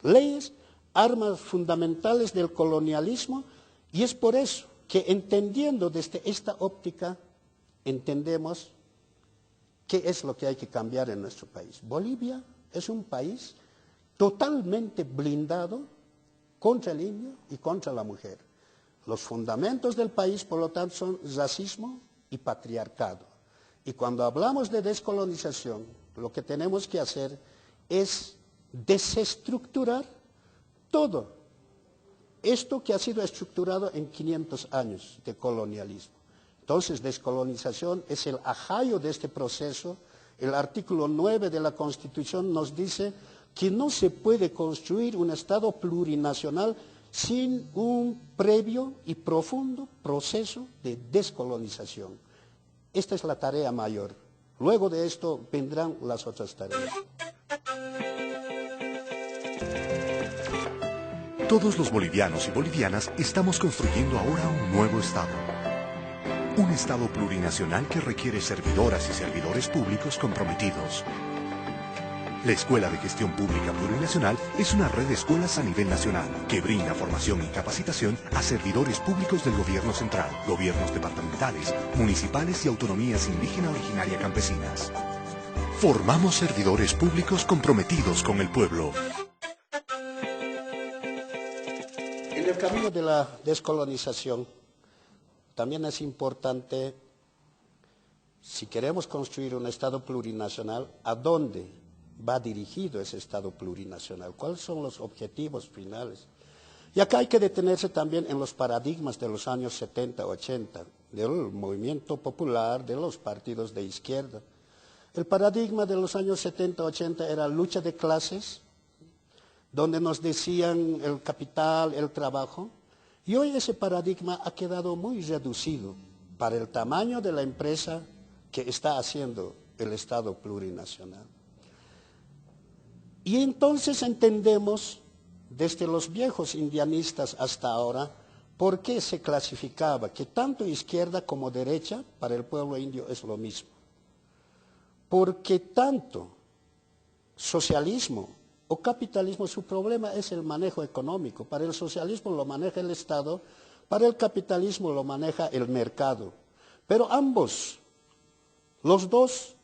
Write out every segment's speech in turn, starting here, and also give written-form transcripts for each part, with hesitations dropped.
Leyes, armas fundamentales del colonialismo, y es por eso que entendiendo desde esta óptica, entendemos qué es lo que hay que cambiar en nuestro país. Bolivia es un país totalmente blindado contra el indio y contra la mujer. Los fundamentos del país, por lo tanto, son racismo y patriarcado. Y cuando hablamos de descolonización, lo que tenemos que hacer es desestructurar todo esto que ha sido estructurado en 500 años de colonialismo. Entonces, descolonización es el ajallo de este proceso. El artículo 9 de la Constitución nos dice que no se puede construir un Estado plurinacional sin un previo y profundo proceso de descolonización. Esta es la tarea mayor. Luego de esto vendrán las otras tareas. Todos los bolivianos y bolivianas estamos construyendo ahora un nuevo Estado. Un Estado plurinacional que requiere servidoras y servidores públicos comprometidos. La Escuela de Gestión Pública Plurinacional es una red de escuelas a nivel nacional que brinda formación y capacitación a servidores públicos del gobierno central, gobiernos departamentales, municipales y autonomías indígena originaria campesinas. Formamos servidores públicos comprometidos con el pueblo. En el camino de la descolonización, también es importante, si queremos construir un Estado plurinacional, ¿a dónde va dirigido ese Estado plurinacional? ¿Cuáles son los objetivos finales? Y acá hay que detenerse también en los paradigmas de los años 70, 80, del movimiento popular, de los partidos de izquierda. El paradigma de los años 70, 80 era lucha de clases, donde nos decían el capital, el trabajo, y hoy ese paradigma ha quedado muy reducido para el tamaño de la empresa que está haciendo el Estado plurinacional. Y entonces entendemos, desde los viejos indianistas hasta ahora, por qué se clasificaba que tanto izquierda como derecha para el pueblo indio es lo mismo. Porque tanto socialismo o capitalismo, su problema es el manejo económico. Para el socialismo lo maneja el Estado, para el capitalismo lo maneja el mercado. Pero ambos, los dos,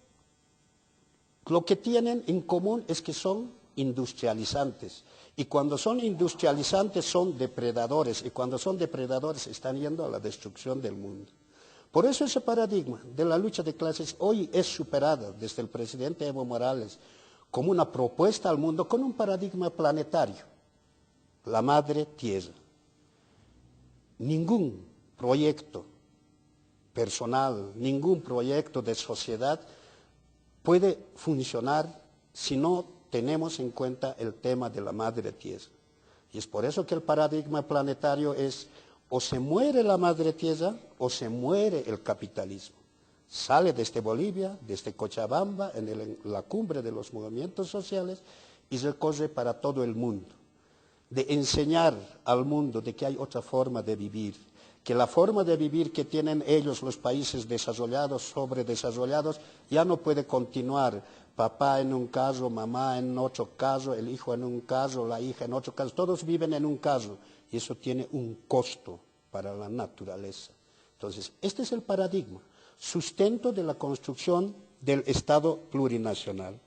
lo que tienen en común es que son industrializantes. Y cuando son industrializantes son depredadores. Y cuando son depredadores están yendo a la destrucción del mundo. Por eso ese paradigma de la lucha de clases hoy es superada desde el presidente Evo Morales como una propuesta al mundo con un paradigma planetario. La madre tierra. Ningún proyecto personal, ningún proyecto de sociedad puede funcionar si no tenemos en cuenta el tema de la madre tierra. Y es por eso que el paradigma planetario es o se muere la madre tierra o se muere el capitalismo. Sale desde Bolivia, desde Cochabamba, en la cumbre de los movimientos sociales y recorre para todo el mundo. De enseñar al mundo de que hay otra forma de vivir, que la forma de vivir que tienen ellos, los países desarrollados, sobredesarrollados, ya no puede continuar. Papá en un caso, mamá en otro caso, el hijo en un caso, la hija en otro caso, todos viven en un caso y eso tiene un costo para la naturaleza. Entonces, este es el paradigma, sustento de la construcción del Estado plurinacional.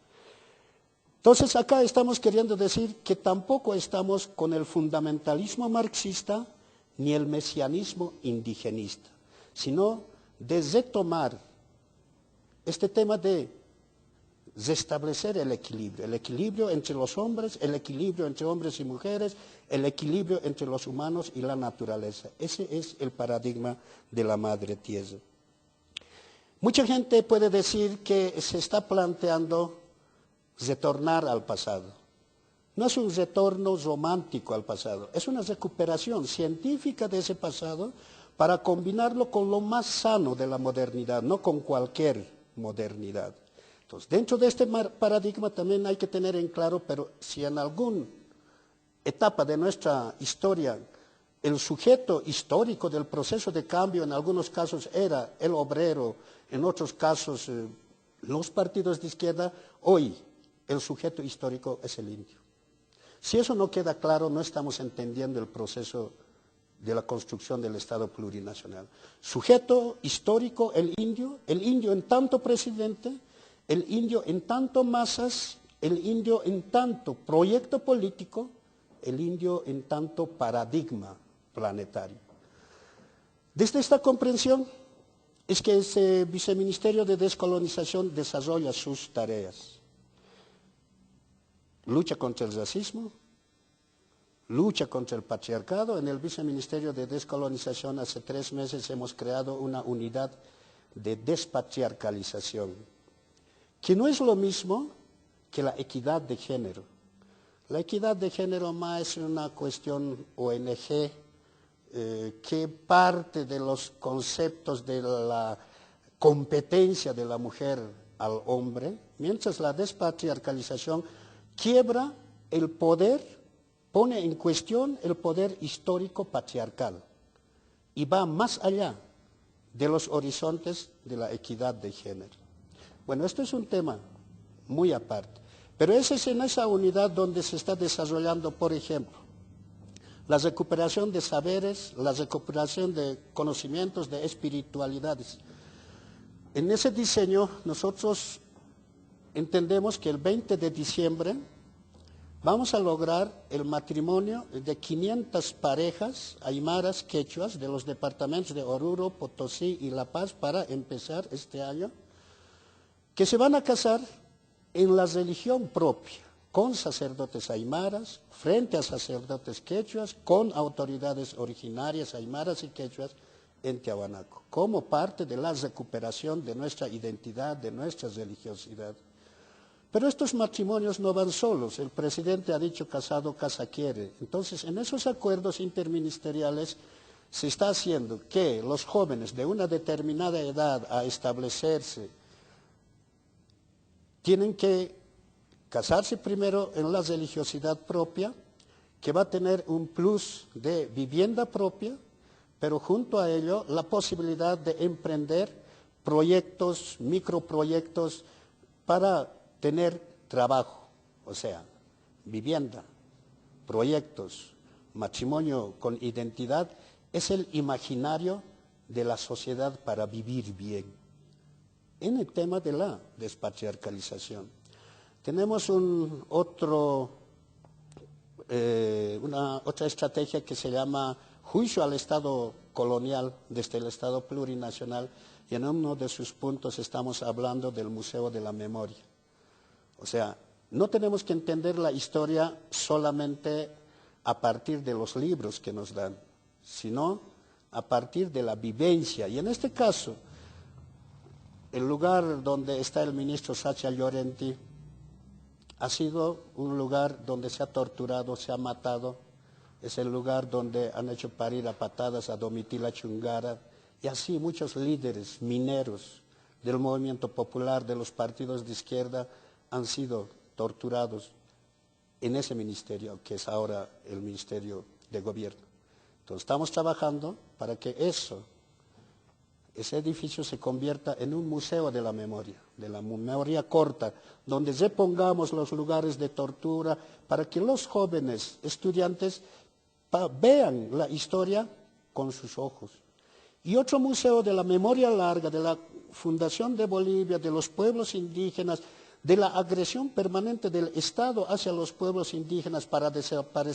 Entonces, acá estamos queriendo decir que tampoco estamos con el fundamentalismo marxista ni el mesianismo indigenista, sino de retomar este tema de restablecer el equilibrio entre los hombres, el equilibrio entre hombres y mujeres, el equilibrio entre los humanos y la naturaleza. Ese es el paradigma de la madre tierra. Mucha gente puede decir que se está planteando retornar al pasado. No es un retorno romántico al pasado, es una recuperación científica de ese pasado para combinarlo con lo más sano de la modernidad, no con cualquier modernidad. Entonces, dentro de este paradigma también hay que tener en claro, pero si en alguna etapa de nuestra historia el sujeto histórico del proceso de cambio en algunos casos era el obrero, en otros casos los partidos de izquierda, hoy el sujeto histórico es el indio. Si eso no queda claro, no estamos entendiendo el proceso de la construcción del Estado plurinacional. Sujeto histórico, el indio en tanto presidente, el indio en tanto masas, el indio en tanto proyecto político, el indio en tanto paradigma planetario. Desde esta comprensión es que ese Viceministerio de Descolonización desarrolla sus tareas. Lucha contra el racismo, lucha contra el patriarcado. En el Viceministerio de Descolonización hace 3 meses hemos creado una unidad de despatriarcalización, que no es lo mismo que la equidad de género. La equidad de género más es una cuestión ONG que parte de los conceptos de la competencia de la mujer al hombre, mientras la despatriarcalización quiebra el poder, pone en cuestión el poder histórico patriarcal y va más allá de los horizontes de la equidad de género. Bueno, esto es un tema muy aparte, pero es en esa unidad donde se está desarrollando, por ejemplo, la recuperación de saberes, la recuperación de conocimientos, de espiritualidades. En ese diseño nosotros entendemos que el 20 de diciembre vamos a lograr el matrimonio de 500 parejas aymaras quechuas de los departamentos de Oruro, Potosí y La Paz para empezar este año, que se van a casar en la religión propia, con sacerdotes aymaras, frente a sacerdotes quechuas, con autoridades originarias aymaras y quechuas en Tiahuanaco, como parte de la recuperación de nuestra identidad, de nuestra religiosidad. Pero estos matrimonios no van solos, el presidente ha dicho casado, casa quiere. Entonces, en esos acuerdos interministeriales se está haciendo que los jóvenes de una determinada edad a establecerse tienen que casarse primero en la religiosidad propia, que va a tener un plus de vivienda propia, pero junto a ello la posibilidad de emprender proyectos, microproyectos para tener trabajo, o sea, vivienda, proyectos, matrimonio con identidad, es el imaginario de la sociedad para vivir bien. En el tema de la despatriarcalización. Tenemos otra estrategia que se llama juicio al Estado colonial desde el Estado plurinacional, y en uno de sus puntos estamos hablando del Museo de la Memoria. O sea, no tenemos que entender la historia solamente a partir de los libros que nos dan, sino a partir de la vivencia. Y en este caso, el lugar donde está el ministro Sacha Llorenti ha sido un lugar donde se ha torturado, se ha matado. Es el lugar donde han hecho parir a patadas a Domitila Chungara y así muchos líderes mineros del movimiento popular, de los partidos de izquierda, han sido torturados en ese ministerio, que es ahora el Ministerio de Gobierno. Entonces estamos trabajando para que ese edificio se convierta en un museo de la memoria corta, donde repongamos los lugares de tortura para que los jóvenes estudiantes vean la historia con sus ojos. Y otro museo de la memoria larga, de la Fundación de Bolivia, de los pueblos indígenas, de la agresión permanente del Estado hacia los pueblos indígenas para desaparecer